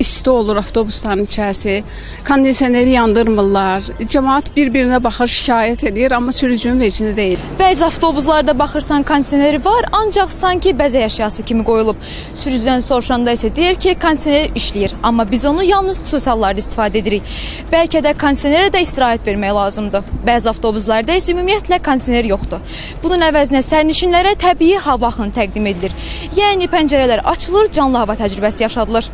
İsti olur avtobusların içərisi, kondisioneri yandırmırlar, cəmaət bir-birinə baxır, şikayət edir, amma sürücünün vecinə deyil. Bəzi avtobuslarda baxırsan kondisioneri var, ancaq sanki bəzək əşyası kimi qoyulub. Sürücüdən soruşanda isə deyir ki, kondisioner işləyir, amma biz onu yalnız xüsusi hallarda istifadə edirik. Bəlkə də kondisionerə də istirahət vermək lazımdır. Bəzi avtobuslarda isə ümumiyyətlə kondisioner yoxdur. Bunun əvəzinə sərnişinlərə təbii hava axını təqdim edilir. Yəni pəncərələr açılır, canlı hava təcrübəsi yaşadılır.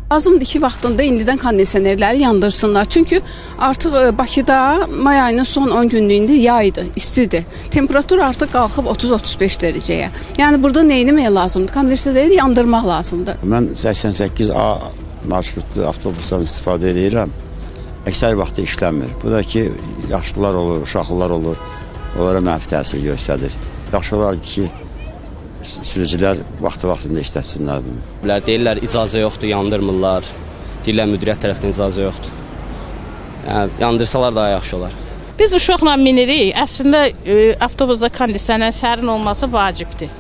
Lazımdır ki, vaxtında indidən kondisionerləri yandırsınlar. Çünki artıq Bakıda may ayının son 10 günlüyündə yaydır, istidir. Temperatur artıq qalxıb 30-35 dərəcəyə. Yəni burada nə etmək lazımdır? Kondisioneri yandırmaq lazımdır. Mən 88A marşrutlu avtobusdan istifadə edirəm. Əksər vaxtı işləmir. Bu da ki, yaşlılar olur, uşaqlılar olur. Onlara mənfi təsir göstərir. Yaxşı olardı ki, sürücülər vaxtında işlətsinlər bunu. Deyirlər icazə yoxdur, yandırmırlar. Deyirlər müdiriyyət tərəfdən icazə yoxdur. Yəni, yandırsalar daha yaxşı olar. Biz uşaqla minirik. Əslində avtobusda kondisioner sərin olması vacibdir.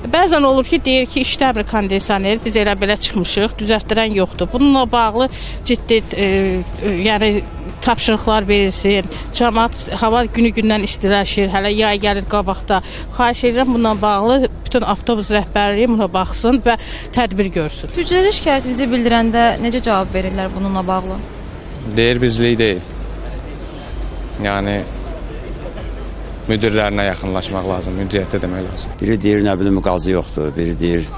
Bəzən olur ki, deyir ki, işləmir kondisioner, biz elə belə çıxmışıq, düzəltdirən yoxdur. Bununla bağlı ciddi yəni tapşırıqlar verilsin. Cəmaət hava günü-gündən istiləşir, hələ yay gəlir qabaqda. Xahiş edirəm bununla bağlı bütün avtobus rəhbərliyi buna baxsın və tədbir görsün. Sürücülərə şikayətinizi bildirəndə necə cavab verirlər bununla bağlı? Deyir bizlik deyil. Yəni müdirlərinə yaxınlaşmaq lazım, müdiriyyətə demək lazım. Biri deyir, nə bilim, qazı yoxdur. Biri deyir,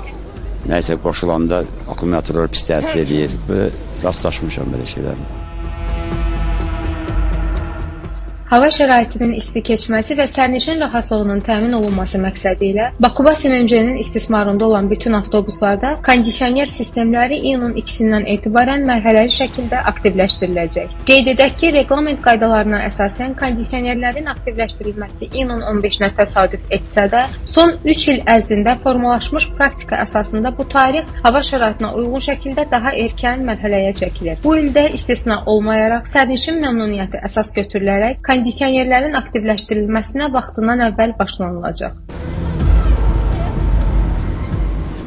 nəysə qoşulanda akkumulyatorlar pis təsir edir. Rastlaşmışam belə şeylərlə. Hava şəraitinin isti keçməsi və sərnişin rahatlığının təmin olunması məqsədi ilə Bakubas MMC-nin istismarında olan bütün avtobuslarda kondisioner sistemləri iyunun 2-dən etibarən mərhələli şəkildə aktivləşdiriləcək. Qeyd edək ki, reqlament qaydalarına əsasən kondisionerlərin aktivləşdirilməsi iyunun 15-nə təsadüf etsə də, son 3 il ərzində formalaşmış praktika əsasında bu tarix hava şəraitinə uyğun şəkildə daha erkən mərhələyə çəkilir. Bu ildə istisna olmayaraq sərnişin məmnuniyyəti əsas götürülərək kondisionerlərin aktivləşdirilməsinə vaxtından əvvəl başlanılacaq.